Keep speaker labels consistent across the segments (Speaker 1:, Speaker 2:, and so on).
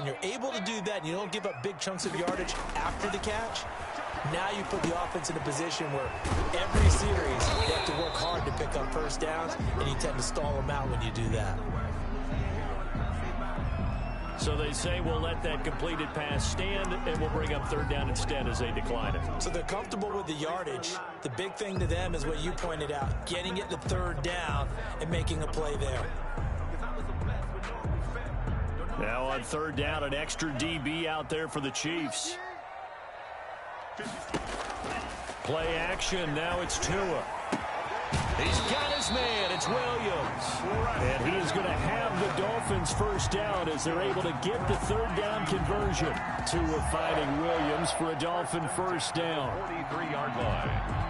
Speaker 1: when you're able to do that and you don't give up big chunks of yardage after the catch, now you put the offense in a position where every series you have to work hard to pick up first downs, and you tend to stall them out when you do that.
Speaker 2: So they say we'll let that completed pass stand, and we'll bring up third down instead as they decline it.
Speaker 1: So they're comfortable with the yardage. The big thing to them is what you pointed out, getting it to third down and making a play there.
Speaker 2: Now on third down, an extra DB out there for the Chiefs. Play action. Now it's Tua. He's got his man. It's Williams. And he is going to have the Dolphins first down as they're able to get the third down conversion. Tua finding Williams for a Dolphin first down.
Speaker 3: 43-yard line.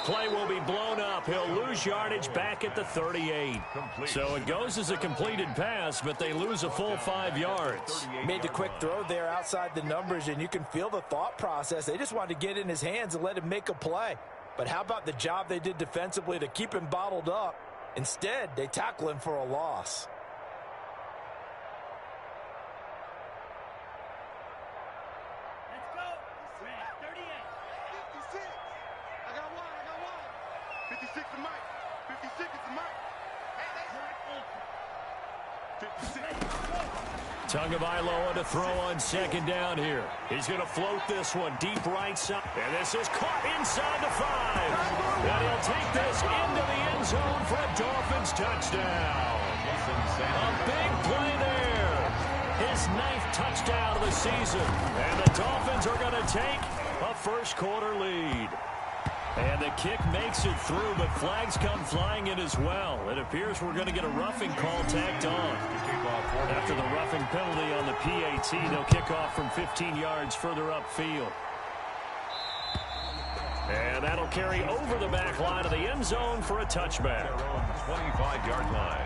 Speaker 2: Play will be blown up. He'll lose yardage back at the 38. So it goes as a completed pass, but they lose a full 5 yards.
Speaker 1: Made the quick throw there outside the numbers, and you can feel the thought process. They just wanted to get in his hands and let him make a play. But how about the job they did defensively to keep him bottled up? Instead, they tackle him for a loss.
Speaker 2: Tagovailoa to throw on second down here. He's going to float this one deep right side. And this is caught inside the 5. And he'll take this into the end zone for a Dolphins touchdown. A big play there. His 9th touchdown of the season. And the Dolphins are going to take a first quarter lead. And the kick makes it through, but flags come flying in as well. It appears we're going to get a roughing call tacked on. After the roughing penalty on the PAT, they'll kick off from 15 yards further upfield. And that'll carry over the back line of the end zone for a touchback.
Speaker 3: 25-yard line.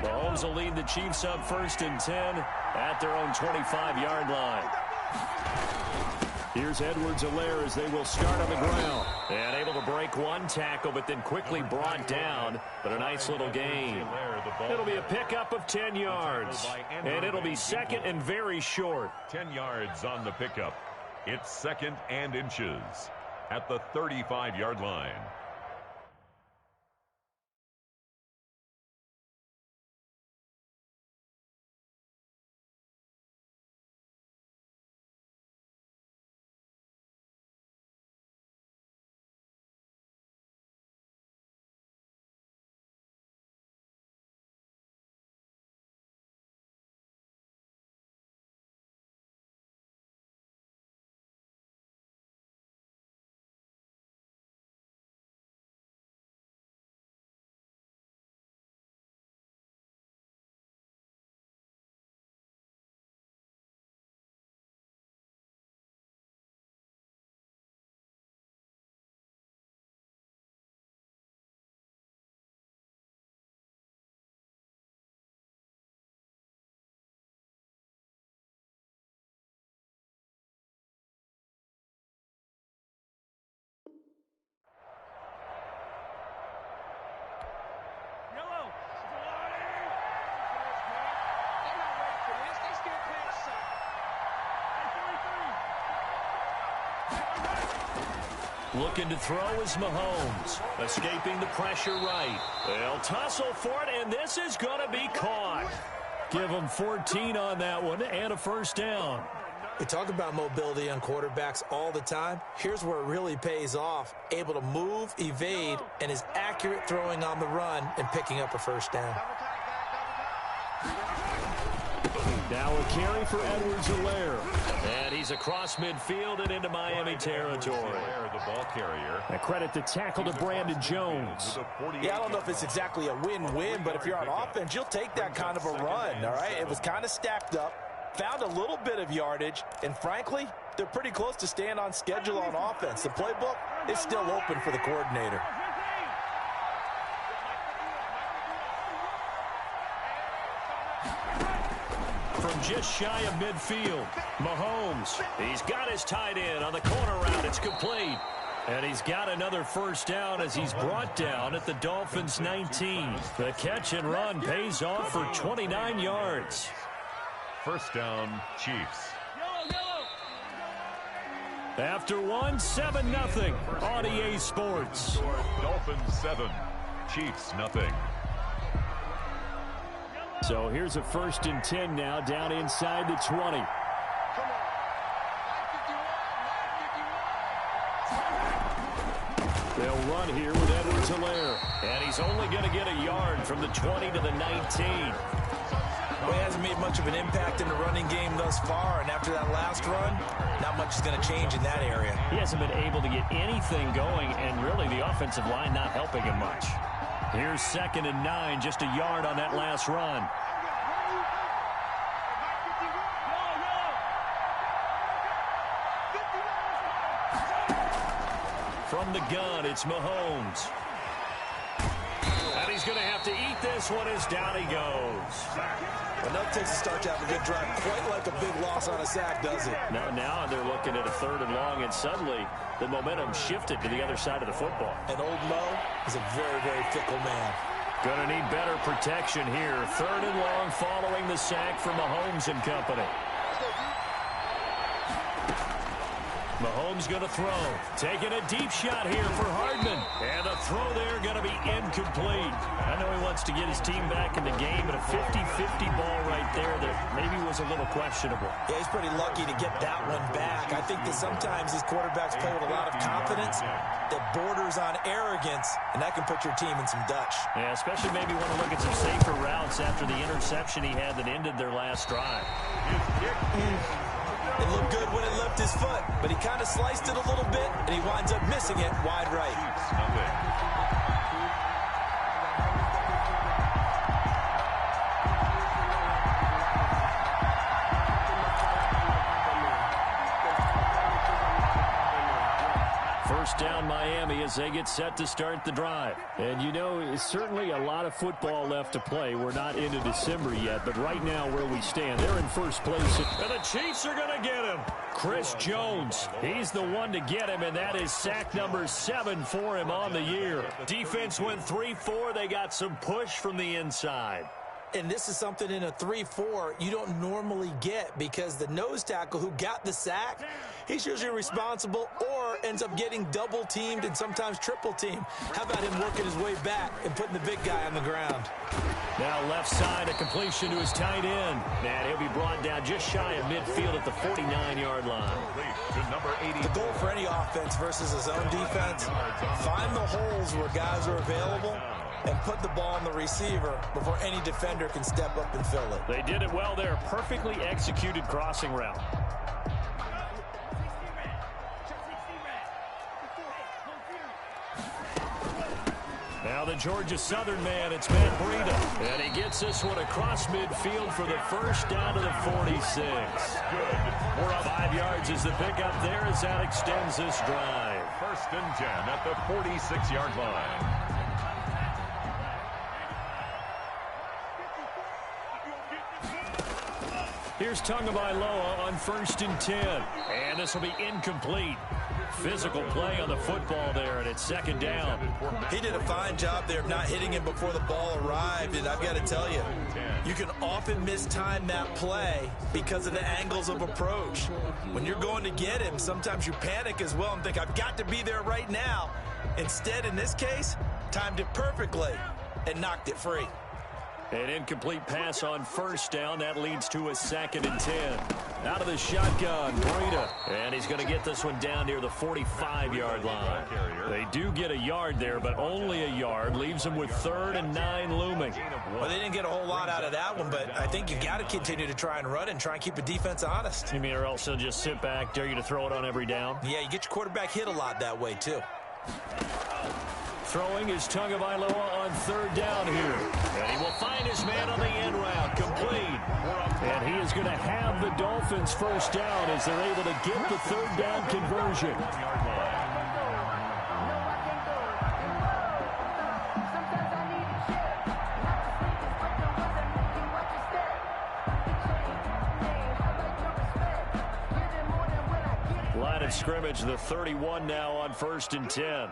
Speaker 2: Mahomes will lead the Chiefs up 1st and 10 at their own 25-yard line. Here's Edwards-Helaire as they will start on the ground. And able to break one tackle, but then quickly brought down. But a nice little gain. It'll be a pickup of 10 yards. And it'll be second and very short.
Speaker 3: 10 yards on the pickup. It's second and inches at the 35-yard line.
Speaker 2: Looking to throw is Mahomes. Escaping the pressure right. They'll tussle for it, and this is going to be caught. Give them 14 on that one and a first down.
Speaker 1: We talk about mobility on quarterbacks all the time. Here's where it really pays off. Able to move, evade, and is accurate throwing on the run and picking up a first down.
Speaker 2: Now a carry for Edwards-Helaire. And he's across midfield and into Miami territory.
Speaker 3: The ball carrier.
Speaker 2: I credit the tackle to Brandon Jones.
Speaker 1: Yeah, I don't know if it's exactly a win-win, but if you're on offense, you'll take that kind of a run, all right? It was kind of stacked up, found a little bit of yardage, and frankly, they're pretty close to staying on schedule on offense. The playbook is still open for the coordinator.
Speaker 2: From just shy of midfield, Mahomes. He's got his tight end on the corner route. It's complete. And he's got another first down as he's brought down at the Dolphins' 19. The catch and run pays off for 29 yards.
Speaker 3: First down, Chiefs.
Speaker 2: After one, 7-0 on EA Sports.
Speaker 3: Dolphins 7, Chiefs nothing.
Speaker 2: So here's a 1st and 10 now, down inside the 20. They'll run here with Edwards-Helaire. And he's only going to get a yard from the 20 to the 19.
Speaker 1: Well, he hasn't made much of an impact in the running game thus far, and after that last run, not much is going to change in that area.
Speaker 2: He hasn't been able to get anything going, and really the offensive line not helping him much. Here's 2nd and 9, just a yard on that last run. From the gun, it's Mahomes. And he's going to have to eat this one as down he goes.
Speaker 1: Well, that takes a start to have a good drive. Quite like a big loss on a sack, does it?
Speaker 2: Now they're looking at a 3rd and long, and suddenly the momentum shifted to the other side of the football.
Speaker 1: And old Mo is a very, very fickle man.
Speaker 2: Going to need better protection here. 3rd and long following the sack for Mahomes and company. Mahomes going to throw. Taking a deep shot here for Hardman. And the throw there going to be incomplete. I know he wants to get his team back in the game, but a 50-50 ball right there that maybe was a little questionable.
Speaker 1: Yeah, he's pretty lucky to get that one back. I think that sometimes these quarterbacks play with a lot of confidence that borders on arrogance, and that can put your team in some Dutch.
Speaker 2: Yeah, especially maybe want to look at some safer routes after the interception he had that ended their last drive.
Speaker 1: It looked good when it left his foot, but he kind of sliced it a little bit, and he winds up missing it wide right.
Speaker 2: First down Miami as they get set to start the drive. And you know, it's certainly a lot of football left to play. We're not into December yet, but right now where we stand, they're in first place. And the Chiefs are going to get him. Chris Jones, he's the one to get him, and that is sack number 7 for him on the year. Defense went 3-4. They got some push from the inside.
Speaker 1: And this is something in a 3-4 you don't normally get, because the nose tackle who got the sack, he's usually responsible or ends up getting double teamed and sometimes triple teamed. How about him working his way back and putting the big guy on the ground?
Speaker 2: Now left side, a completion to his tight end. And he'll be brought down just shy of midfield at the 49-yard line.
Speaker 1: The goal for any offense versus a zone defense, find the holes where guys are available and put the ball on the receiver before any defender can step up and fill it.
Speaker 2: They did it well there. Perfectly executed crossing route. Now the Georgia Southern man, it's Matt Breida. And he gets this one across midfield for the first down to the 46. We're up 5 yards as the pickup there as that extends this drive.
Speaker 3: 1st and 10 at the 46-yard line.
Speaker 2: Here's Tagovailoa on 1st and 10. And this will be incomplete. Physical play on the football there, and it's 2nd down.
Speaker 1: He did a fine job there of not hitting him before the ball arrived, and I've got to tell you, you can often mistime that play because of the angles of approach. When you're going to get him, sometimes you panic as well and think, I've got to be there right now. Instead, in this case, timed it perfectly and knocked it free.
Speaker 2: An incomplete pass on 1st down. That leads to a 2nd and 10. Out of the shotgun, Breida. And he's going to get this one down near the 45-yard line. They do get a yard there, but only a yard. Leaves them with 3rd and 9 looming.
Speaker 1: Well, they didn't get a whole lot out of that one, but I think you got to continue to try and run and try and keep the defense honest.
Speaker 2: You mean, or else they'll just sit back, dare you to throw it on every down?
Speaker 1: Yeah, you get your quarterback hit a lot that way, too.
Speaker 2: Throwing is Tagovailoa on 3rd down here. And he will find his man on the end route, complete. And he is going to have the Dolphins first down as they're able to get the 3rd down conversion. of scrimmage, the 31 now on 1st and 10.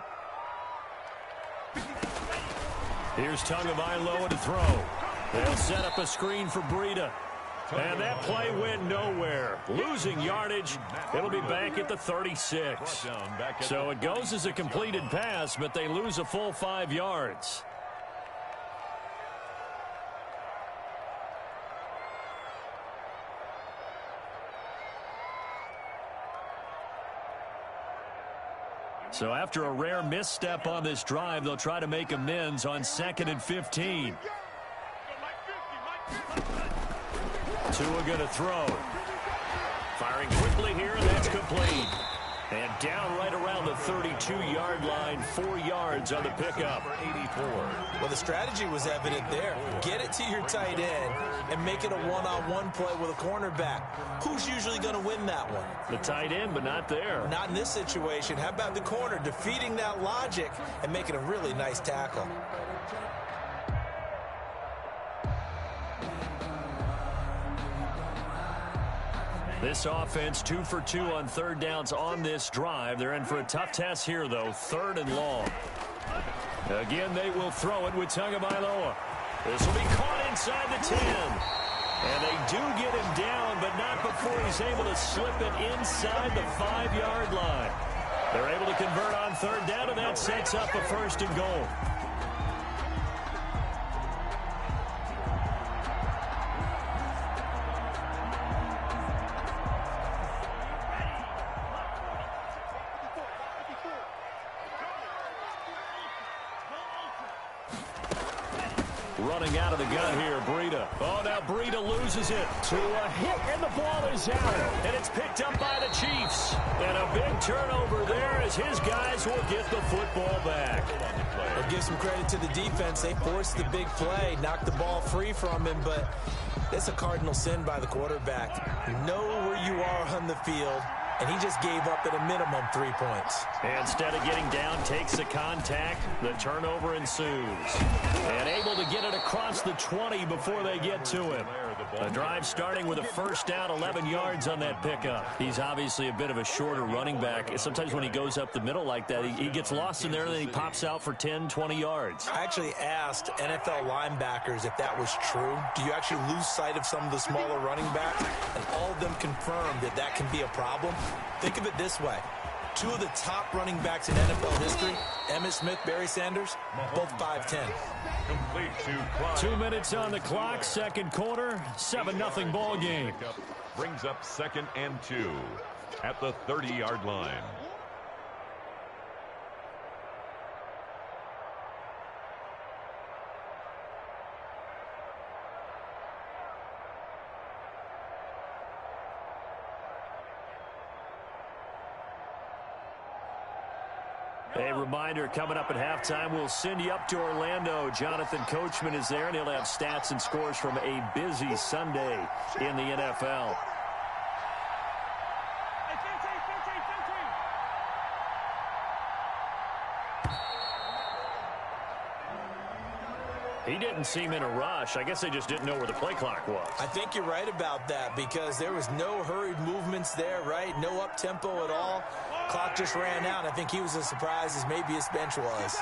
Speaker 2: Here's Tagovailoa to throw. They'll set up a screen for Breida. And that play went nowhere. Losing yardage. It'll be back at the 36. So it goes as a completed pass, but they lose a full 5 yards. So after a rare misstep on this drive, they'll try to make amends on 2nd and 15. Tua going to throw. Firing quickly here, and that's complete. And down right around the 32-yard line, 4 yards on the pickup. 84.
Speaker 1: Well, the strategy was evident there. Get it to your tight end and make it a one-on-one play with a cornerback. Who's usually going to win that one?
Speaker 2: The tight end, but not there.
Speaker 1: Not in this situation. How about the corner defeating that logic and making a really nice tackle?
Speaker 2: This offense 2 for 2 on 3rd downs on this drive. They're in for a tough test here, though. 3rd and long. Again, they will throw it with Tagovailoa. This will be caught inside the 10. And they do get him down, but not before he's able to slip it inside the 5-yard line. They're able to convert on 3rd down, and that sets up a 1st and goal. Running out of the gun here, Breida. Oh, now Breida loses it to a hit, and the ball is out. And it's picked up by the Chiefs. And a big turnover there as his guys will get the football back.
Speaker 1: Well, give some credit to the defense. They forced the big play, knocked the ball free from him, but it's a cardinal sin by the quarterback. Know where you are on the field, and he just gave up at a minimum 3 points.
Speaker 2: Instead of getting down, takes the contact. The turnover ensues. And able to get it across the 20 before they get to him. A drive starting with a 1st down, 11 yards on that pickup. He's obviously a bit of a shorter running back. Sometimes when he goes up the middle like that, he gets lost in there, and then he pops out for 10, 20 yards.
Speaker 1: I actually asked NFL linebackers if that was true. Do you actually lose sight of some of the smaller running backs? And all of them confirmed that that can be a problem. Think of it this way. 2 of the top running backs in NFL history, Emmitt Smith, Barry Sanders, both 5'10".
Speaker 3: Complete to
Speaker 2: 2 minutes on the clock, 2nd quarter, 7-0 ball game.
Speaker 3: Brings up 2nd and 2 at the 30-yard line.
Speaker 2: A reminder, coming up at halftime, we'll send you up to Orlando. Jonathan Coachman is there, and he'll have stats and scores from a busy Sunday in the NFL. He didn't seem in a rush. I guess they just didn't know where the play clock was.
Speaker 1: I think you're right about that because there was no hurried movements there, right? No up-tempo at all. Clock just ran out. I think he was as surprised as maybe his bench was.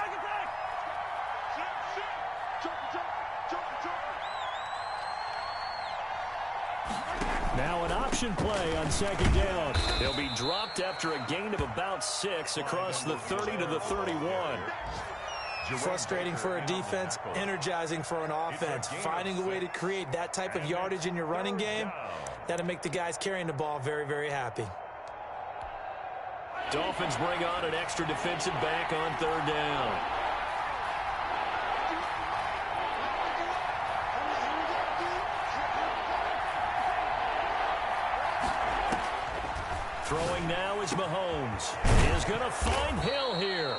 Speaker 2: Now an option play on 2nd down. He'll be dropped after a gain of about 6 across the 30 to the 31.
Speaker 1: Frustrating for a defense, energizing for an offense. Finding a way to create that type of yardage in your running game, that'll make the guys carrying the ball very, very happy.
Speaker 2: Dolphins bring on an extra defensive back on 3rd down. Throwing now is Mahomes. Is going to find Hill here.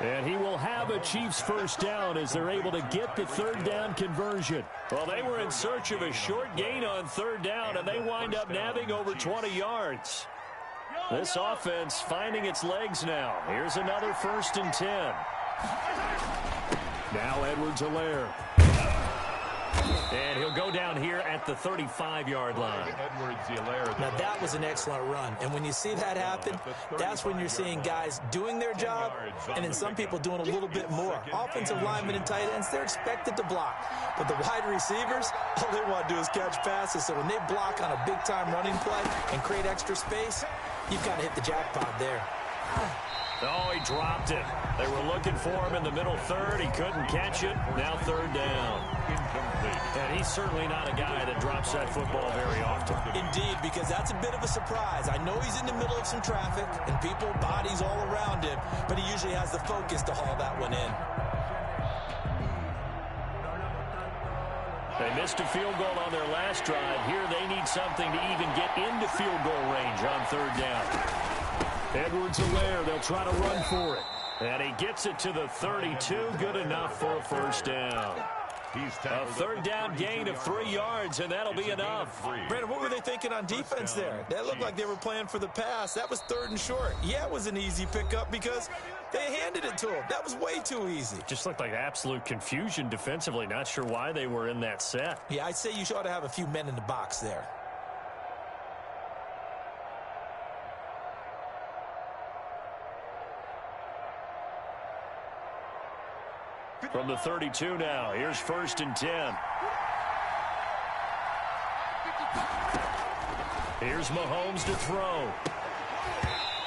Speaker 2: And he will have a Chiefs 1st down as they're able to get the 3rd down conversion. Well, they were in search of a short gain on 3rd down, and they wind up nabbing over 20 yards. This offense finding its legs now. Here's another 1st and 10. Now Edwards-Helaire. And he'll go down here at the 35-yard line.
Speaker 1: Now, that was an excellent run. And when you see that happen, that's when you're seeing guys doing their job and then some people doing a little bit more. Offensive linemen and tight ends, they're expected to block. But the wide receivers, all they want to do is catch passes. So when they block on a big-time running play and create extra space, you've got to hit the jackpot there.
Speaker 2: Oh, he dropped it. They were looking for him in the middle third. He couldn't catch it. Now third down. And he's certainly not a guy that drops that football very often.
Speaker 1: Indeed, because that's a bit of a surprise. I know he's in the middle of some traffic and people, bodies all around him, but he usually has the focus to haul that one in.
Speaker 2: They missed a field goal on their last drive. Here they need something to even get into field goal range on third down. Edwards-Helaire, they'll try to run for it. And he gets it to the 32, good enough for a first down. A third down gain of 3 yards, and that'll be enough.
Speaker 1: Brandon, what were they thinking on defense there? That looked like they were playing for the pass. That was 3rd and short. Yeah, it was an easy pickup because they handed it to him. That was way too easy.
Speaker 2: Just looked like absolute confusion defensively. Not sure why they were in that set.
Speaker 1: Yeah, I'd say you ought to have a few men in the box there.
Speaker 2: From the 32 now, here's 1st and 10. Here's Mahomes to throw.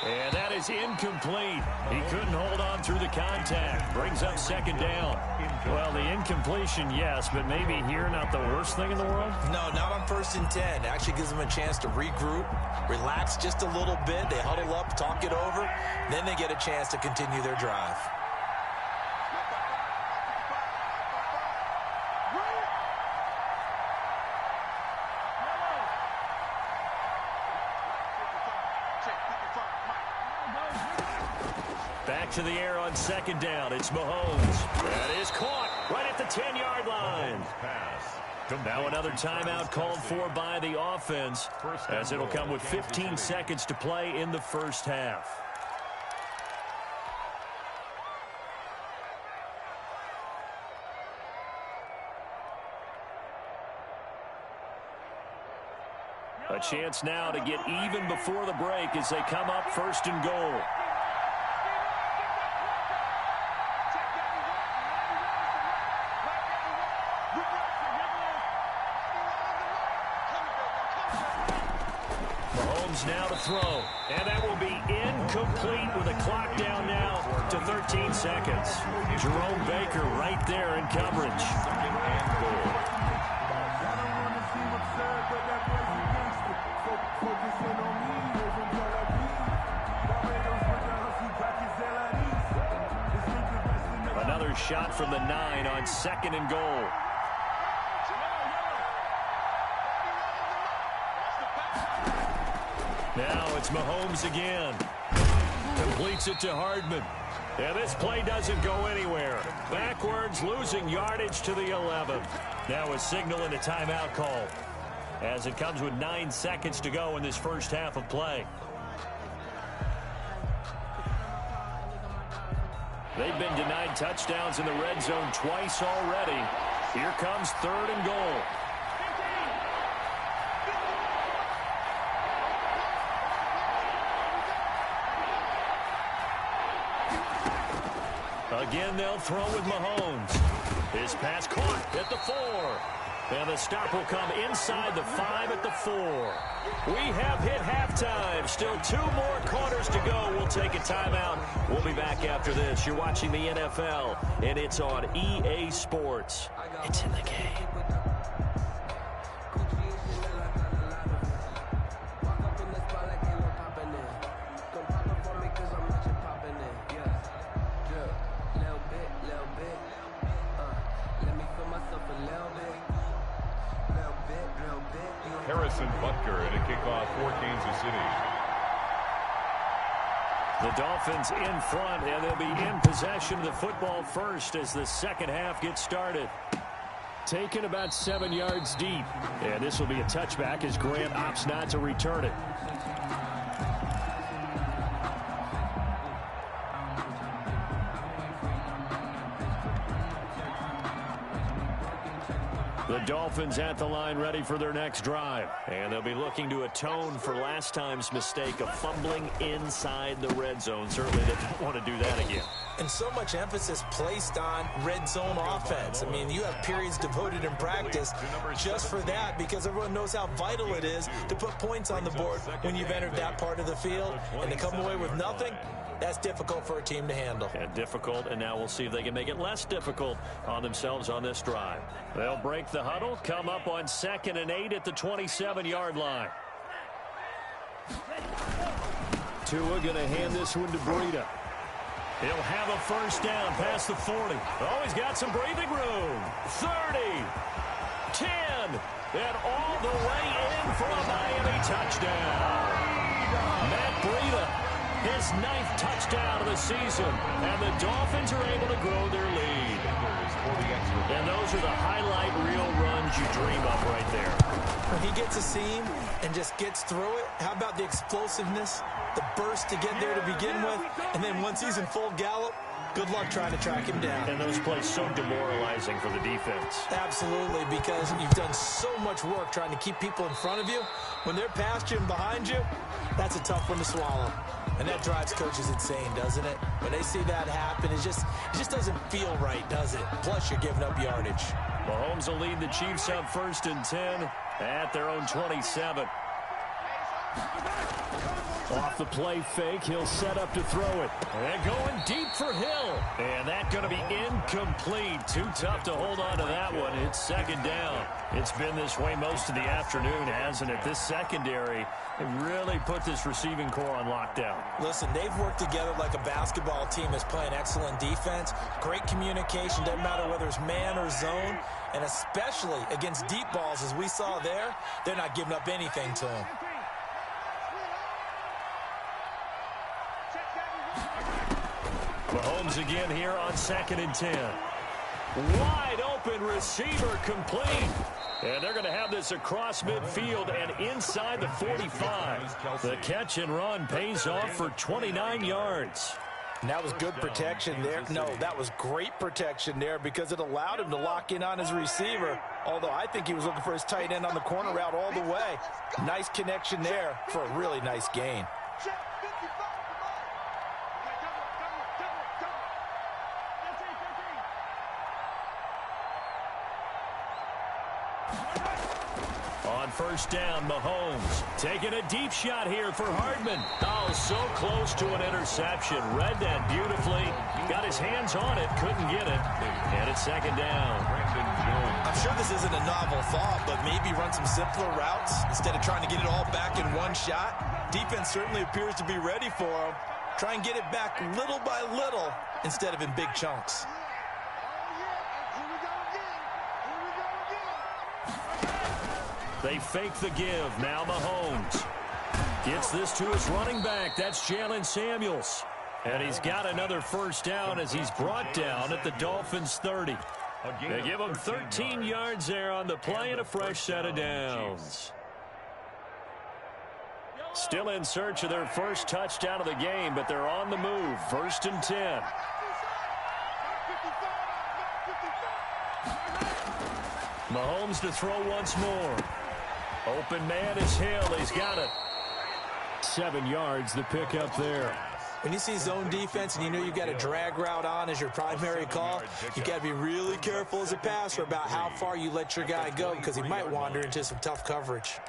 Speaker 2: And that is incomplete. He couldn't hold on through the contact. Brings up 2nd down. Well, the incompletion, yes, but maybe here not the worst thing in the world?
Speaker 1: No, not on 1st and 10. It actually gives them a chance to regroup, relax just a little bit. They huddle up, talk it over. Then they get a chance to continue their drive.
Speaker 2: Back to the air on 2nd down. It's Mahomes. That is caught right at the 10-yard line. Now another timeout called for by the offense, as it'll come with 15 seconds to play in the first half. A chance now to get even before the break as they come up 1st and goal. Mahomes now to throw, and that will be incomplete with a clock down now to 13 seconds. Jerome Baker right there in coverage. Another shot from the 9 on 2nd and goal. Now it's Mahomes again. Completes it to Hardman. And this play doesn't go anywhere. Backwards, losing yardage to the 11. Now a signal and a timeout call, as it comes with 9 seconds to go in this first half of play. They've been denied touchdowns in the red zone twice already. Here comes 3rd and goal. Again, they'll throw with Mahomes. His pass caught at the 4. And the stop will come inside the 5 at the 4. We have hit halftime. Still 2 more quarters to go. We'll take a timeout. We'll be back after this. You're watching the NFL, and it's on EA Sports. It's in the game.
Speaker 3: Butker at a kickoff for Kansas City.
Speaker 2: The Dolphins in front, and they'll be in possession of the football first as the second half gets started. Taken about 7 yards deep, and this will be a touchback as Grant opts not to return it. The Dolphins at the line ready for their next drive. And they'll be looking to atone for last time's mistake of fumbling inside the red zone. Certainly they don't want to do that again.
Speaker 1: And so much emphasis placed on red zone offense. I mean, you have periods devoted in practice just for that because everyone knows how vital it is to put points on the board when you've entered that part of the field. And to come away with nothing, that's difficult for a team to handle.
Speaker 2: And difficult, and now we'll see if they can make it less difficult on themselves on this drive. They'll break the huddle, come up on 2nd and 8 at the 27-yard line. Tua going to hand this one to Breida. He'll have a first down past the 40. Oh, he's got some breathing room. 30, 10, and all the way in for a Miami touchdown. Matt Breida, his 9th touchdown of the season, and the Dolphins are able to grow their lead. And those are the highlight reel runs you dream of right there.
Speaker 1: When he gets a seam and just gets through it, how about the explosiveness, the burst to get there to begin with, and then once he's in full gallop, good luck trying to track him down.
Speaker 2: And those plays so demoralizing for the defense.
Speaker 1: Absolutely, because you've done so much work trying to keep people in front of you. When they're past you and behind you, that's a tough one to swallow. And that drives coaches insane, doesn't it? When they see that happen, it just doesn't feel right, does it? Plus, you're giving up yardage.
Speaker 2: Mahomes will lead the Chiefs up 1st and 10 at their own 27. Off the play fake, he'll set up to throw it. And going deep for Hill. And that's going to be incomplete. Too tough to hold on to that one. It's 2nd down. It's been this way most of the afternoon, hasn't it? This secondary really put this receiving core on lockdown.
Speaker 1: Listen, they've worked together like a basketball team that's playing excellent defense. Great communication, doesn't matter whether it's man or zone. And especially against deep balls, as we saw there, they're not giving up anything to them.
Speaker 2: Mahomes again here on 2nd and 10. Wide open receiver complete. And they're going to have this across midfield and inside the 45. The catch and run pays off for 29 yards.
Speaker 1: And that was good protection there. No, that was great protection there because it allowed him to lock in on his receiver. Although I think he was looking for his tight end on the corner route all the way. Nice connection there for a really nice gain.
Speaker 2: On 1st down, Mahomes taking a deep shot here for Hardman. Oh, so close to an interception. Read that beautifully. Got his hands on it, couldn't get it. And it's 2nd down.
Speaker 1: I'm sure this isn't a novel thought, but maybe run some simpler routes instead of trying to get it all back in one shot. Defense certainly appears to be ready for him. Try and get it back little by little instead of in big chunks.
Speaker 2: They fake the give. Now Mahomes gets this to his running back. That's Jalen Samuels. And he's got another first down as he's brought down at the Dolphins' 30. They give him 13 yards there on the play and a fresh set of downs. Still in search of their first touchdown of the game, but they're on the move. 1st and 10. Mahomes to throw once more. Open man is Hill. He's got it. 7 yards, the pickup there.
Speaker 1: When you see zone defense and you know you've got a drag route on as your primary call, you've got to be really careful as a passer about how far you let your guy go because he might wander into some tough coverage.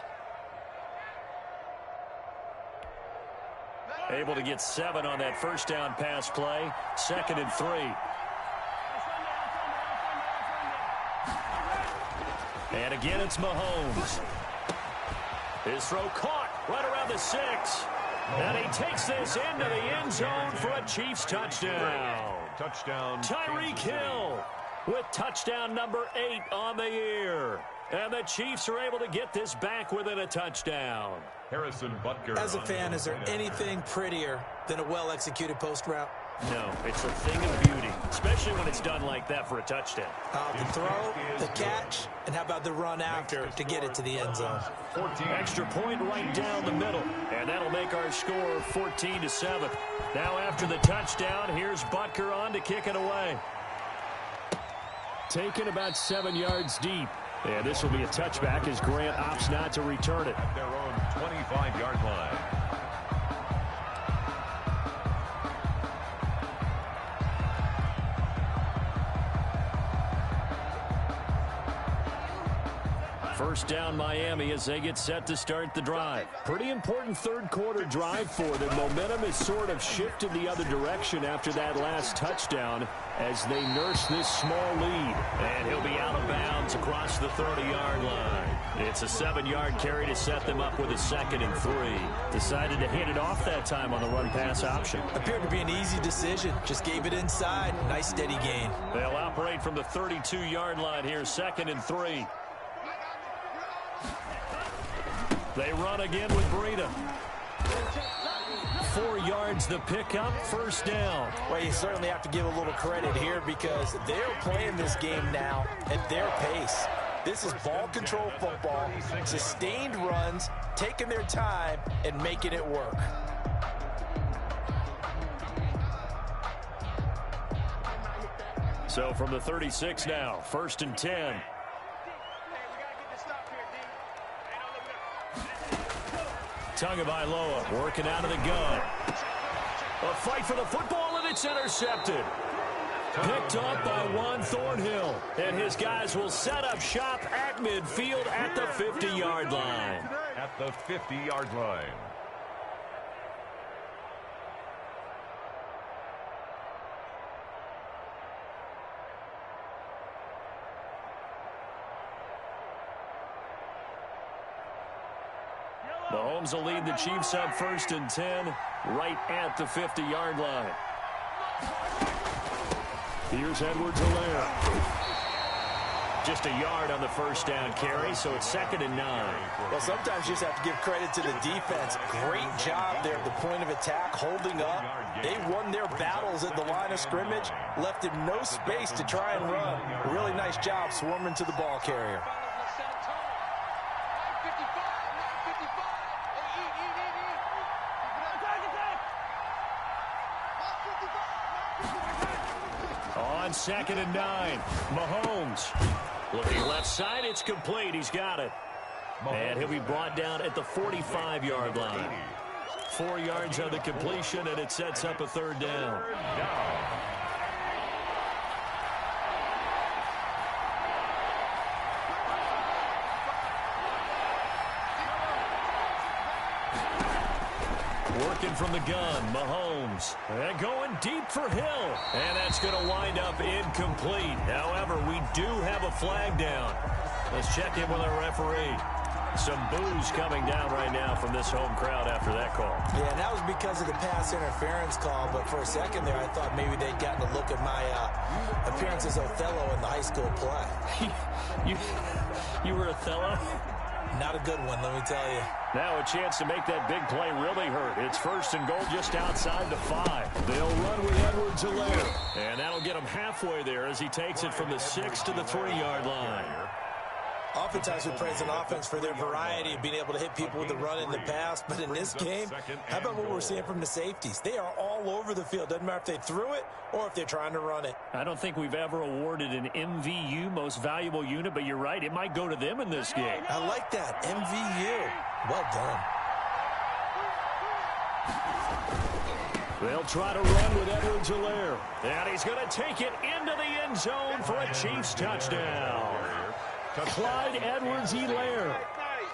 Speaker 2: Able to get 7 on that first down pass play. 2nd and 3. And again, it's Mahomes. His throw caught right around the 6. And he takes this into the end zone for a Chiefs touchdown. Tyreek Hill with touchdown number 8 on the year. And the Chiefs are able to get this back within a touchdown.
Speaker 3: Harrison Butker.
Speaker 1: As a fan, is there anything prettier than a well-executed post route?
Speaker 2: No, it's a thing of beauty, especially when it's done like that for a touchdown.
Speaker 1: The throw, the catch, and how about the run after to get it to the end zone?
Speaker 2: Extra point right down the middle, and that'll make our score 14-7. Now after the touchdown, here's Butker on to kick it away. Taken about 7 yards deep. And this will be a touchback as Grant opts not to return it.
Speaker 3: At their own 25-yard line.
Speaker 2: First down Miami as they get set to start the drive. Pretty important third quarter drive for them. Momentum has sort of shifted the other direction after that last touchdown as they nurse this small lead. And he'll be out of bounds across the 30-yard line. It's a 7-yard carry to set them up with a 2nd and 3. Decided to hand it off that time on the run-pass option.
Speaker 1: Appeared to be an easy decision. Just gave it inside. Nice steady gain.
Speaker 2: They'll operate from the 32-yard line here, 2nd and 3. They run again with Breida. 4 yards the pickup, first down.
Speaker 1: Well, you certainly have to give a little credit here because they're playing this game now at their pace. This is ball control football, sustained runs, taking their time and making it work.
Speaker 2: So from the 36 now, 1st and 10. Tagovailoa working out of the gun. A fight for the football, and it's intercepted. Picked up by Juan Thornhill. And his guys will set up shop at midfield at the 50-yard line.
Speaker 3: At the 50-yard line.
Speaker 2: Mahomes will lead the Chiefs up 1st and 10, right at the 50-yard line. Here's Edwards-Helaire. Just a yard on the first down carry, so it's 2nd and 9.
Speaker 1: Well, sometimes you just have to give credit to the defense. Great job there at the point of attack, holding up. They won their battles at the line of scrimmage, left him no space to try and run. A really nice job swarming to the ball carrier.
Speaker 2: On 2nd and 9, Mahomes. Looking left side, it's complete. He's got it. And he'll be brought down at the 45-yard line. 4 yards on the completion, and it sets up a 3rd down. Working from the gun, Mahomes. And going deep for Hill. And that's going to wind up incomplete. However, we do have a flag down. Let's check in with our referee. Some boos coming down right now from this home crowd after that call.
Speaker 1: Yeah, and that was because of the pass interference call, but for a second there I thought maybe they'd gotten a look at my appearance as Othello in the high school play.
Speaker 2: You were Othello?
Speaker 1: Not a good one, let me tell you.
Speaker 2: Now a chance to make that big play really hurt. It's 1st and goal just outside the 5. They'll run with Edwards-Helaire. And that'll get him halfway there as he takes it from the 6 to the 3-yard line.
Speaker 1: Oftentimes we praise an offense for their variety of being able to hit people with the run in the past, but in this game, how about what we're seeing from the safeties? They are all over the field. Doesn't matter if they threw it or if they're trying to run it.
Speaker 2: I don't think we've ever awarded an MVU, most valuable unit, but you're right, it might go to them in this game.
Speaker 1: I like that, MVU. Well done.
Speaker 2: They'll try to run with Edwards-Helaire. And he's going to take it into the end zone for a Chiefs touchdown. Clyde Edwards-Helaire,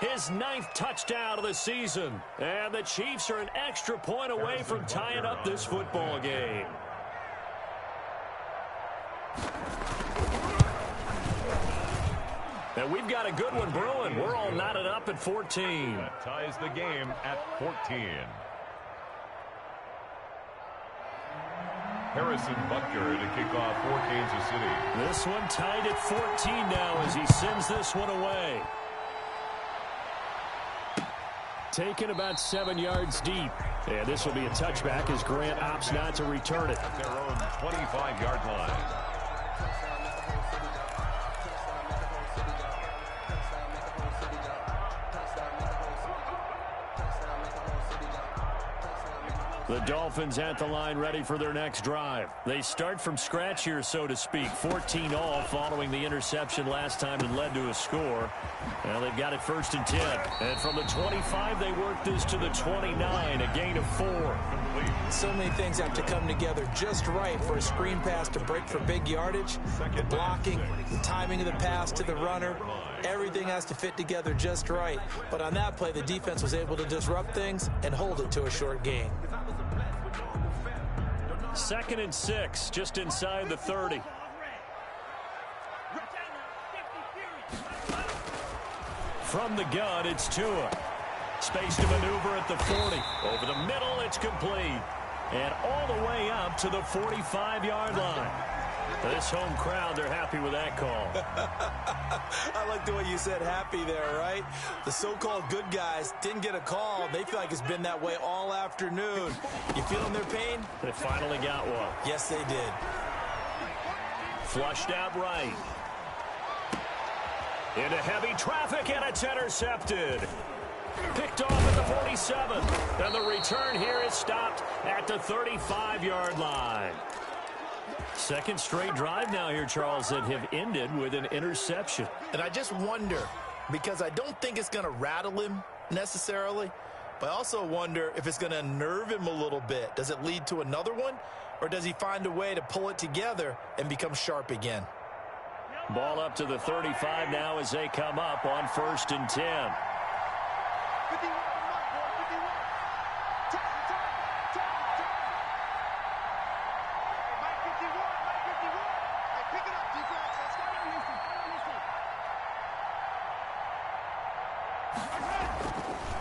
Speaker 2: his 9th touchdown of the season. And the Chiefs are an extra point away from tying up this football game. And we've got a good one brewing. We're all knotted up at 14.
Speaker 3: That ties the game at 14. Harrison Butker to kick off for Kansas City.
Speaker 2: This one tied at 14 now as he sends this one away. Taken about 7 yards deep. And this will be a touchback as Grant opts not to return it.
Speaker 3: At their own 25-yard line.
Speaker 2: The Dolphins at the line ready for their next drive. They start from scratch here, so to speak. 14 all following the interception last time and led to a score. Now they've got it 1st and 10. And from the 25, they work this to the 29, a gain of 4.
Speaker 1: So many things have to come together just right for a screen pass to break for big yardage. The blocking, the timing of the pass to the runner, everything has to fit together just right. But on that play, the defense was able to disrupt things and hold it to a short gain.
Speaker 2: 2nd and 6, just inside the 30. From the gun, it's Tua. Space to maneuver at the 40. Over the middle, it's complete. And all the way up to the 45-yard line. This home crowd, they're happy with that call.
Speaker 1: I like the way you said happy there, right? The so-called good guys didn't get a call. They feel like it's been that way all afternoon. You feeling their pain?
Speaker 2: They finally got one.
Speaker 1: Yes, they did.
Speaker 2: Flushed out right. Into heavy traffic, and it's intercepted. Picked off at the 47. And the return here is stopped at the 35-yard line. Second straight drive now here, Charles, that have ended with an interception.
Speaker 1: And I just wonder, because I don't think it's going to rattle him necessarily, but I also wonder if it's going to unnerve him a little bit. Does it lead to another one, or does he find a way to pull it together and become sharp again?
Speaker 2: Ball up to the 35 now as they come up on 1st and 10.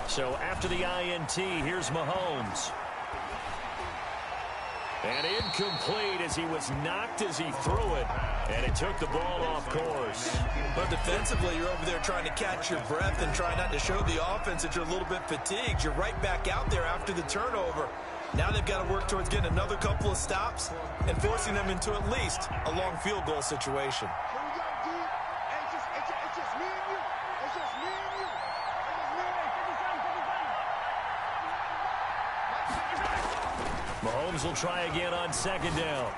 Speaker 2: So after the INT, here's Mahomes. And incomplete as he was knocked as he threw it. And it took the ball off course.
Speaker 1: But defensively, you're over there trying to catch your breath and try not to show the offense that you're a little bit fatigued. You're right back out there after the turnover. Now they've got to work towards getting another couple of stops and forcing them into at least a long field goal situation.
Speaker 2: Mahomes will try again on 2nd down.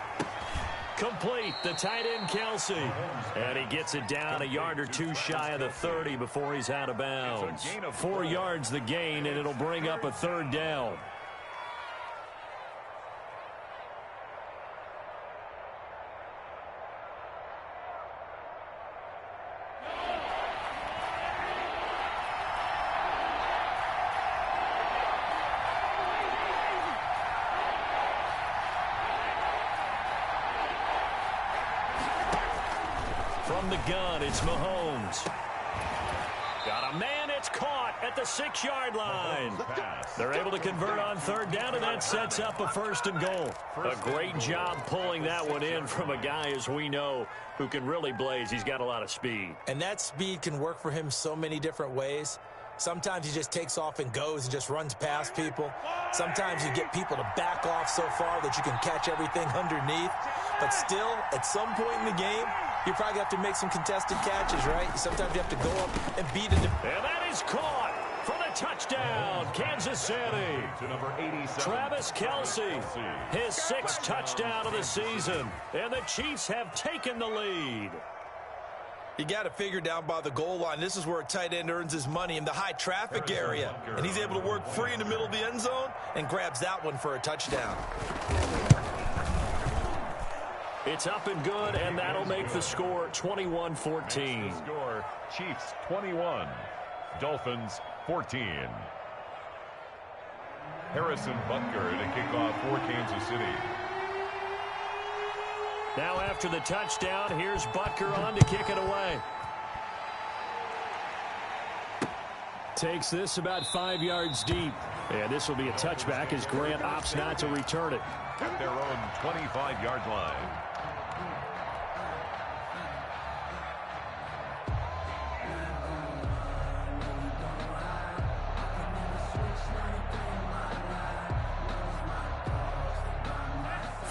Speaker 2: Complete, the tight end Kelsey. And he gets it down a yard or two shy of the 30 before he's out of bounds. 4 yards the gain, and it'll bring up a 3rd down. From the gun, it's Mahomes. Got a man, it's caught at the 6-yard line. They're able to convert on 3rd down, and that sets up a 1st and goal. A great job pulling that one in from a guy, as we know, who can really blaze. He's got a lot of speed.
Speaker 1: And that speed can work for him so many different ways. Sometimes he just takes off and goes and just runs past people. Sometimes you get people to back off so far that you can catch everything underneath. But still, at some point in the game, you probably have to make some contested catches, right? Sometimes you have to go up and beat it.
Speaker 2: And that is caught for the touchdown, Kansas City.
Speaker 3: To number 87.
Speaker 2: Travis Kelce, his 6th touchdown of the season. And the Chiefs have taken the lead.
Speaker 1: You got to figure down by the goal line. This is where a tight end earns his money, in the high traffic area. And he's able to work free in the middle of the end zone and grabs that one for a touchdown.
Speaker 2: It's up and good, and that'll make the score 21-14.
Speaker 3: Score, Chiefs 21, Dolphins 14. Harrison Butker to kick off for Kansas City.
Speaker 2: Now after the touchdown, here's Butker on to kick it away. Takes this about 5 yards deep. And this will be a touchback as Grant opts not to return it.
Speaker 3: At their own 25-yard line.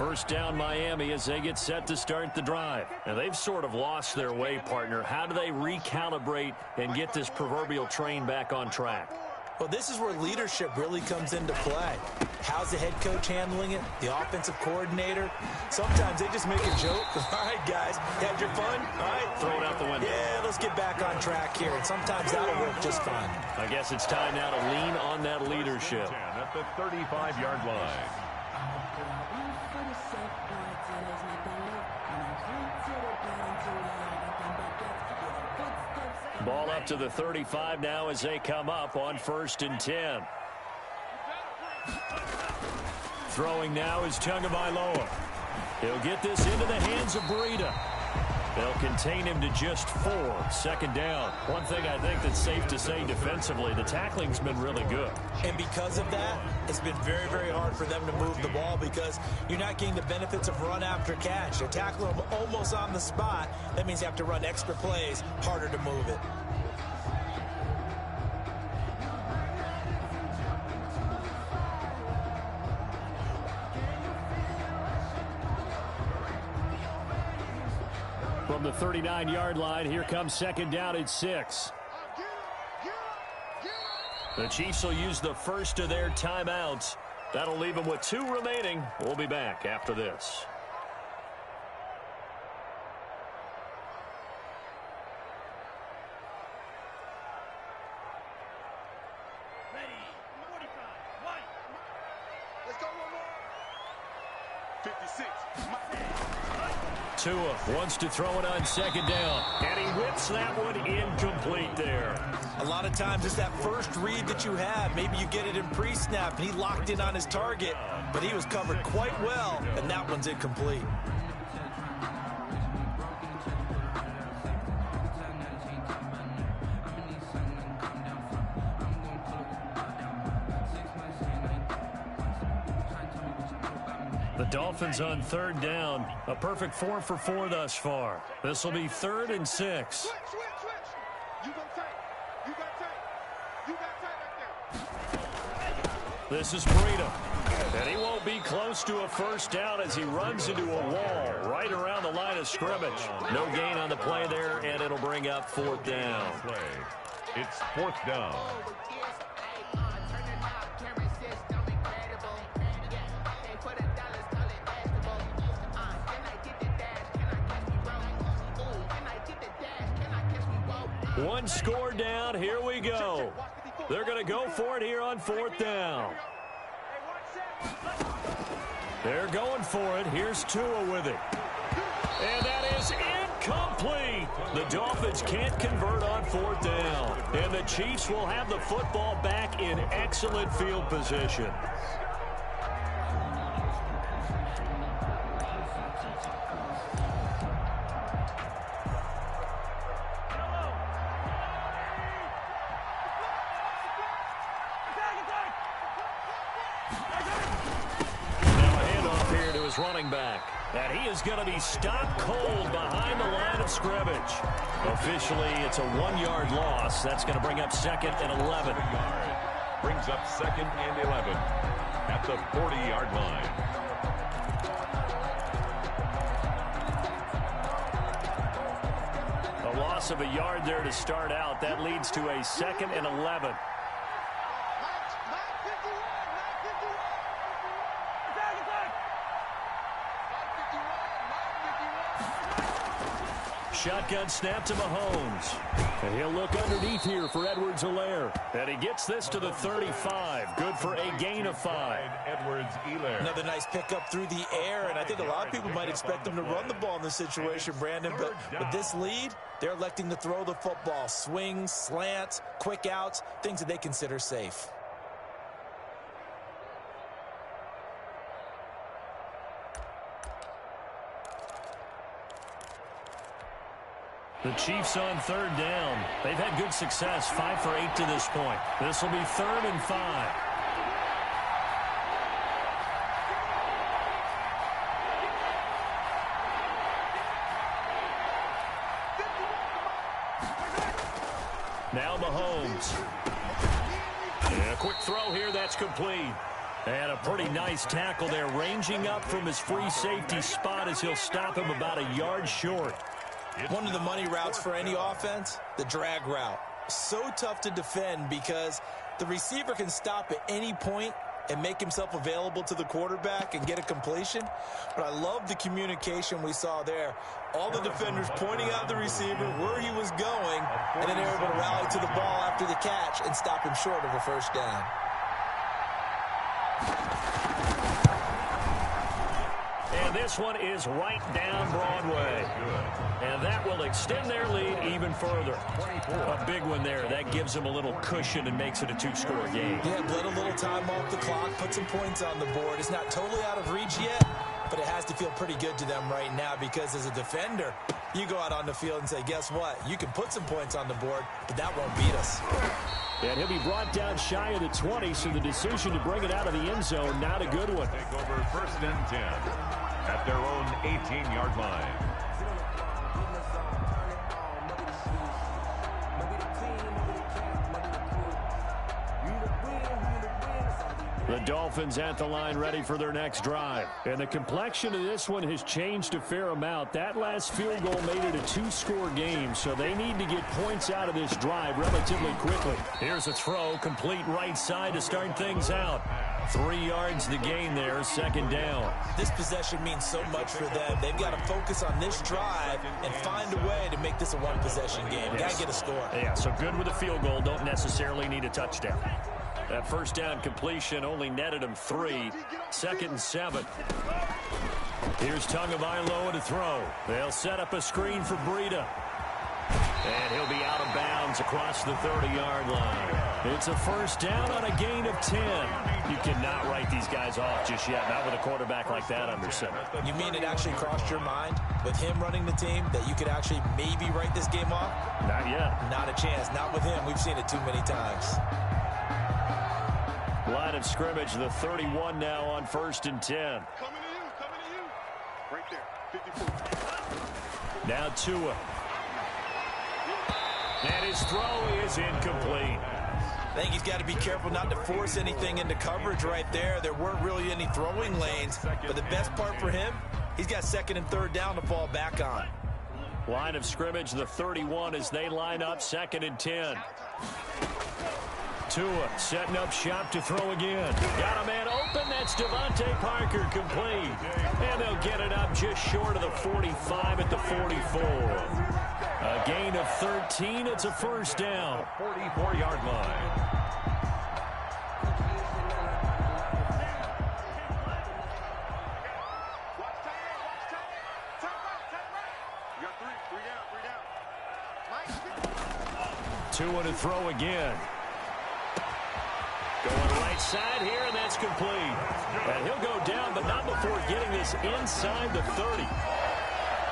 Speaker 2: First down Miami as they get set to start the drive. And they've sort of lost their way, partner. How do they recalibrate and get this proverbial train back on track?
Speaker 1: Well, this is where leadership really comes into play. How's the head coach handling it? The offensive coordinator? Sometimes they just make a joke. All right, guys, you had your fun? All right.
Speaker 2: Throw it out the window.
Speaker 1: Yeah, let's get back on track here. And sometimes that'll work just fine.
Speaker 2: I guess it's time now to lean on that leadership.
Speaker 3: 10 at the 35-yard line.
Speaker 2: Ball up to the 35 now as they come up on 1st and 10. Throwing now is Tagovailoa. He'll get this into the hands of Breida. They'll contain him to just 4. 2nd down. One thing I think that's safe to say defensively, the tackling's been really good.
Speaker 1: And because of that, it's been very, very hard for them to move the ball because you're not getting the benefits of run after catch. They're tackling them almost on the spot. That means you have to run extra plays, harder to move it.
Speaker 2: From the 39-yard line, here comes 2nd down at 6. The Chiefs will use the first of their timeouts. That'll leave them with 2 remaining. We'll be back after this.
Speaker 4: Ready, 45, 1. Let's go one more. 56.
Speaker 2: Tua wants to throw it on 2nd down, and he whips that one incomplete there.
Speaker 1: A lot of times it's that first read that you have. Maybe you get it in pre-snap, and he locked in on his target, but he was covered quite well, and that one's incomplete.
Speaker 2: The Dolphins on 3rd down. A perfect 4 for 4 thus far. This will be 3rd and 6.
Speaker 4: Switch. You go tight. You got tight. You got tight right there.
Speaker 2: This is Breida. And he won't be close to a 1st down as he runs into a wall right around the line of scrimmage. No gain on the play there, and it'll bring up 4th down.
Speaker 3: It's 4th down.
Speaker 2: One score down. Here we go. They're going to go for it here on 4th down. They're going for it. Here's Tua with it. And that is incomplete. The Dolphins can't convert on 4th down. And the Chiefs will have the football back in excellent field position. Running back, and he is going to be stopped cold behind the line of scrimmage. Officially, it's a 1-yard loss. That's going to bring up 2nd and 11.
Speaker 3: Brings up 2nd and 11 at the 40-yard line.
Speaker 2: A loss of a yard there to start out. That leads to a 2nd and 11. Shotgun snap to Mahomes. And he'll look underneath here for Edwards-Helaire. And he gets this to the 35. Good for a gain of 5.
Speaker 3: Edwards-Helaire.
Speaker 1: Another nice pickup through the air, and I think a lot of people might expect them to run the ball in this situation, Brandon. But with this lead, they're electing to throw the football. Swings, slants, quick outs, things that they consider safe.
Speaker 2: The Chiefs on 3rd down. They've had good success, 5 for 8 to this point. This will be 3rd and 5. Now Mahomes. And a quick throw here, that's complete. And a pretty nice tackle there, ranging up from his free safety spot as he'll stop him about a yard short.
Speaker 1: One of the money routes for any offense, the drag route. So tough to defend because the receiver can stop at any point and make himself available to the quarterback and get a completion. But I love the communication we saw there. All the defenders pointing out the receiver where he was going, and then they were able to rally to the ball after the catch and stop him short of a first down.
Speaker 2: And this one is right down Broadway. And that will extend their lead even further. A big one there. That gives them a little cushion and makes it a two-score game.
Speaker 1: Yeah, bled a little time off the clock, put some points on the board. It's not totally out of reach yet, but it has to feel pretty good to them right now because as a defender, you go out on the field and say, guess what? You can put some points on the board, but that won't beat us.
Speaker 2: And he'll be brought down shy of the 20, so the decision to bring it out of the end zone, not a good one.
Speaker 3: Take over 1st and 10 at their own 18-yard line.
Speaker 2: The Dolphins at the line ready for their next drive. And the complexion of this one has changed a fair amount. That last field goal made it a two-score game, so they need to get points out of this drive relatively quickly. Here's a throw, complete right side to start things out. 3 yards the gain there, 2nd down.
Speaker 1: This possession means so much for them. They've got to focus on this drive and find a way to make this a one-possession game. Got to get a score.
Speaker 2: Yeah, so good with a field goal, don't necessarily need a touchdown. That first down completion only netted him 3. 2nd and 7. Here's Tagovailoa to throw. They'll set up a screen for Breida. And he'll be out of bounds across the 30-yard line. It's a first down on a gain of 10. You cannot write these guys off just yet, not with a quarterback like that under center.
Speaker 1: You mean it actually crossed your mind with him running the team that you could actually maybe write this game off?
Speaker 2: Not yet.
Speaker 1: Not a chance. Not with him. We've seen it too many times.
Speaker 2: Line of scrimmage, the 31 now on 1st and 10.
Speaker 4: Coming to you. Right there, 54.
Speaker 2: Now Tua. And his throw is incomplete.
Speaker 1: I think he's got to be careful not to force anything into coverage right there. There weren't really any throwing lanes, but the best part for him, he's got 2nd and 3rd down to fall back on.
Speaker 2: Line of scrimmage, the 31 as they line up, 2nd and 10. Tua setting up shop to throw again. Got a man open. That's Devontae Parker complete. And they'll get it up just short of the 45 at the 44. A gain of 13. It's a first down.
Speaker 3: 44-yard line.
Speaker 4: You got three down.
Speaker 2: Tua to throw again. Going right side here, and that's complete. And he'll go down, but not before getting this inside the 30.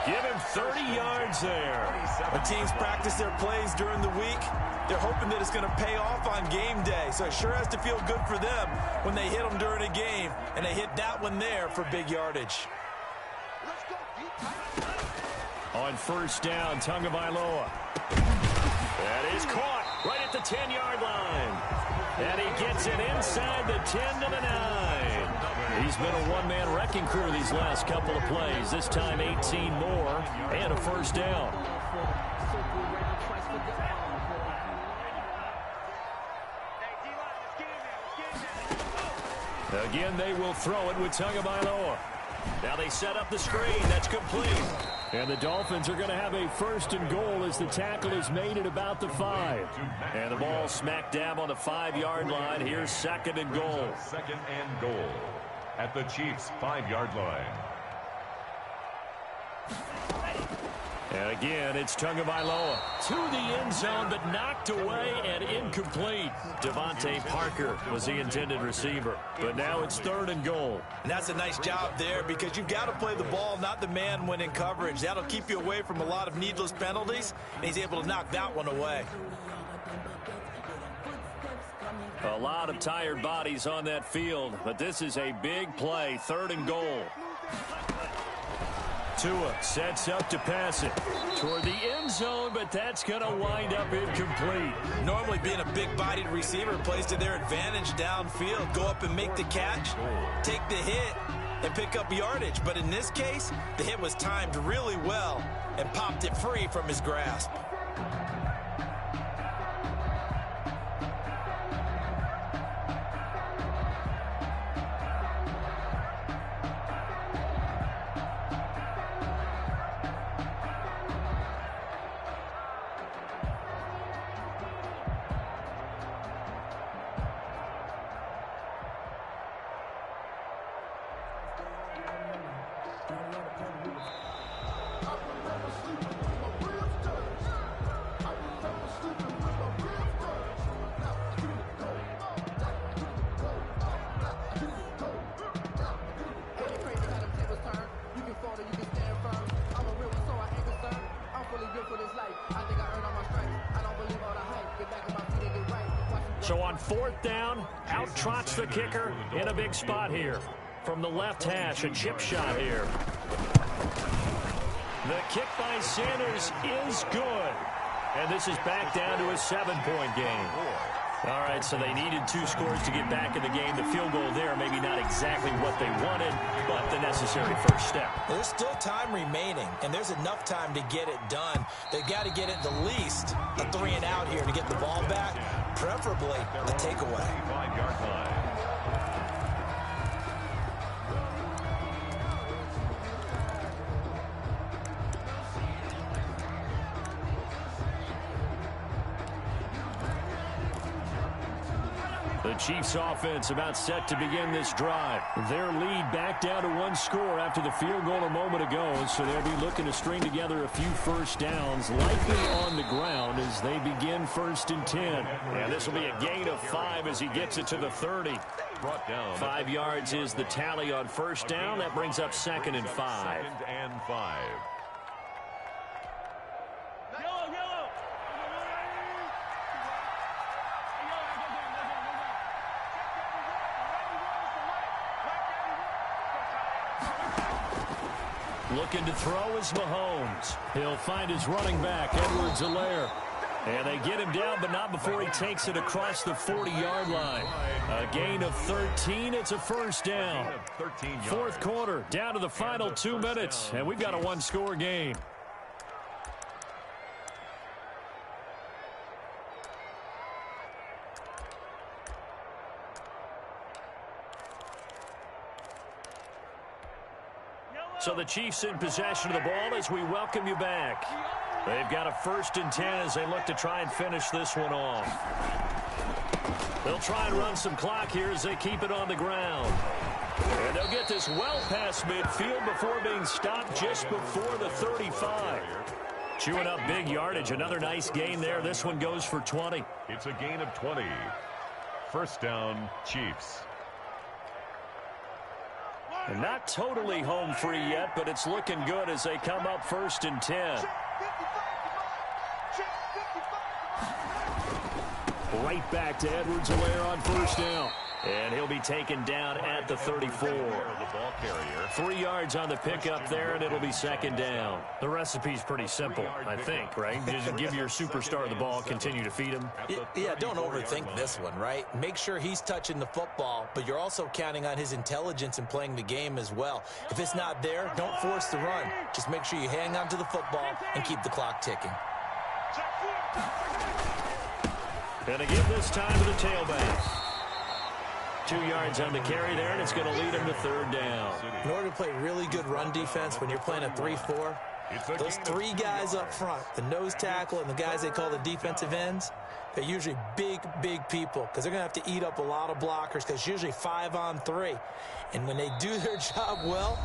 Speaker 2: Give him 30 yards there.
Speaker 1: When teams practice their plays during the week, they're hoping that it's going to pay off on game day. So it sure has to feel good for them when they hit them during a game, and they hit that one there for big yardage.
Speaker 2: On first down, Tagovailoa. That is caught right at the 10-yard line. And he gets it inside the 10 to the 9. He's been a one-man wrecking crew these last couple of plays. This time 18 more and a first down. Again, they will throw it with Tagovailoa. Now they set up the screen. That's complete. And the Dolphins are going to have a 1st and goal as the tackle is made at about the 5. And the ball smack dab on the 5-yard line. Here's 2nd and goal.
Speaker 3: 2nd and goal at the Chiefs' 5-yard line.
Speaker 2: And again, it's Tagovailoa to the end zone, but knocked away and incomplete. Devontae Parker was the intended receiver. But now it's 3rd and goal.
Speaker 1: And that's a nice job there because you've got to play the ball, not the man when in coverage. That'll keep you away from a lot of needless penalties, and he's able to knock that one away.
Speaker 2: A lot of tired bodies on that field, but this is a big play. 3rd and goal. Tua sets up to pass it toward the end zone, but that's going to wind up incomplete.
Speaker 1: Normally being a big-bodied receiver plays to their advantage downfield. Go up and make the catch, take the hit, and pick up yardage. But in this case, the hit was timed really well and popped it free from his grasp.
Speaker 2: So on 4th down, out trots the kicker in a big spot here. From the left hash, a chip shot here. The kick by Sanders is good. And this is back down to a 7-point game. All right, so they needed 2 scores to get back in the game. The field goal there, maybe not exactly what they wanted, but the necessary first step.
Speaker 1: There's still time remaining, and there's enough time to get it done. They've got to get it the least a 3-and-out here to get the ball back, preferably a takeaway.
Speaker 3: 5-yard line.
Speaker 2: The Chiefs offense about set to begin this drive. Their lead back down to 1 score after the field goal a moment ago, so they'll be looking to string together a few first downs, likely on the ground as they begin 1st and 10. And this will be a gain of 5 as he gets it to the 30.
Speaker 3: Brought down.
Speaker 2: 5 yards is the tally on first down. That brings up 2nd and 5.
Speaker 3: 2nd and 5.
Speaker 2: Looking to throw is Mahomes. He'll find his running back, Edwards-Helaire. And they get him down, but not before he takes it across the 40-yard line. A gain of 13. It's a first down. 4th quarter, down to the final 2 minutes, and we've got a 1-score game. So the Chiefs in possession of the ball as we welcome you back. They've got a 1st and 10 as they look to try and finish this one off. They'll try and run some clock here as they keep it on the ground. And they'll get this well past midfield before being stopped just before the 35. Chewing up big yardage. Another nice gain there. This one goes for 20.
Speaker 3: It's a gain of 20. First down, Chiefs.
Speaker 2: And not totally home free yet, but it's looking good as they come up 1st and 10. Right back to Edwards-Helaire on first down. And he'll be taken down at the 34. 3 yards on the pickup there, and it'll be 2nd down. The recipe's pretty simple, I think, right? Just give your superstar the ball, continue to feed him.
Speaker 1: Yeah, don't overthink this one, right? Make sure he's touching the football, but you're also counting on his intelligence in playing the game as well. If it's not there, don't force the run. Just make sure you hang on to the football and keep the clock ticking.
Speaker 2: And again this time to the tailback. 2 yards on the carry there, and it's going to lead him to 3rd down.
Speaker 1: In order to play really good run defense when you're playing a 3-4, those 3 guys up front, the nose tackle and the guys they call the defensive ends, they're usually big, big people because they're going to have to eat up a lot of blockers because it's usually 5 on 3. And when they do their job well,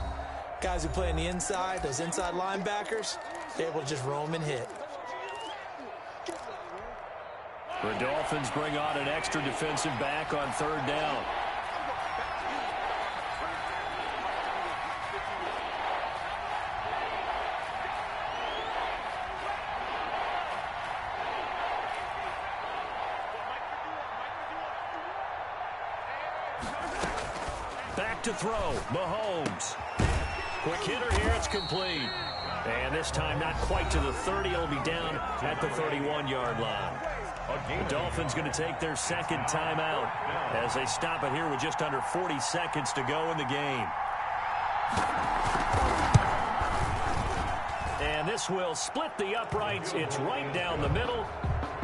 Speaker 1: guys who play on the inside, those inside linebackers, they're able to just roam and hit.
Speaker 2: The Dolphins bring on an extra defensive back on 3rd down. Back to throw, Mahomes. Quick hitter here, it's complete. And this time not quite to the 30, it'll be down at the 31-yard line. The Dolphins going to take their 2nd timeout as they stop it here with just under 40 seconds to go in the game. And this will split the uprights. It's right down the middle.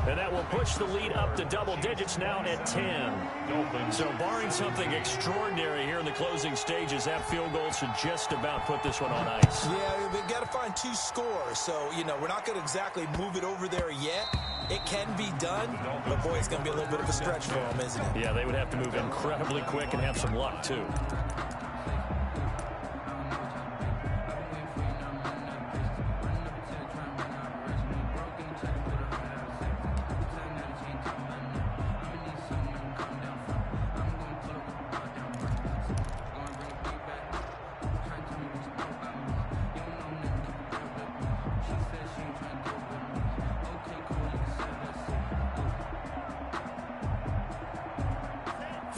Speaker 2: And that will push the lead up to double digits now at 10. So barring something extraordinary here in the closing stages, that field goal should just about put this one on ice.
Speaker 1: Yeah, we've got to find 2 scores. So, we're not going to exactly move it over there yet. It can be done, but boy, it's going to be a little bit of a stretch for them, isn't it?
Speaker 2: Yeah, they would have to move incredibly quick and have some luck, too.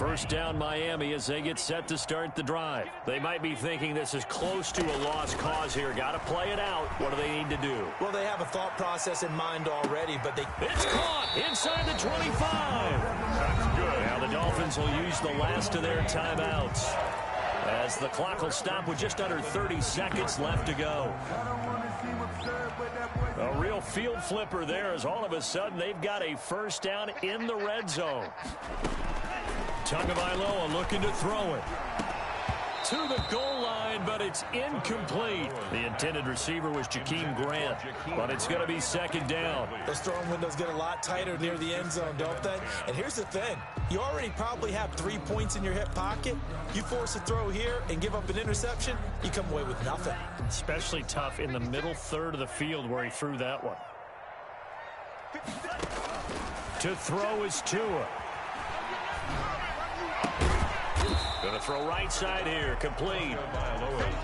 Speaker 2: First down Miami as they get set to start the drive. They might be thinking this is close to a lost cause here. Got to play it out. What do they need to do?
Speaker 1: Well, they have a thought process in mind already, but
Speaker 2: It's caught inside the 25.
Speaker 3: That's good.
Speaker 2: Now the Dolphins will use the last of their timeouts as the clock will stop with just under 30 seconds left to go. A real field flipper there as all of a sudden they've got a first down in the red zone. Tagovailoa looking to throw it to the goal line, but it's incomplete. The intended receiver was Jakeem Grant, but it's going to be second down.
Speaker 1: those throwing windows get a lot tighter near the end zone, don't they? And here's the thing. You already probably have 3 points in your hip pocket. You force a throw here and give up an interception, you come away with nothing.
Speaker 5: Especially tough in the middle third of the field where he threw that one.
Speaker 2: To throw is Tua. Going to throw right side here, complete.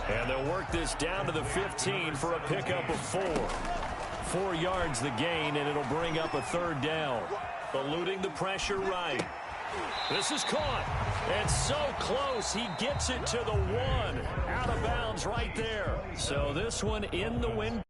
Speaker 2: And they'll work this down to the 15 for a pickup of 4. 4 yards the gain, and it'll bring up a third down. Eluding the pressure right. This is caught. And so close, he gets it to the 1. Out of bounds right there. So this one in the win.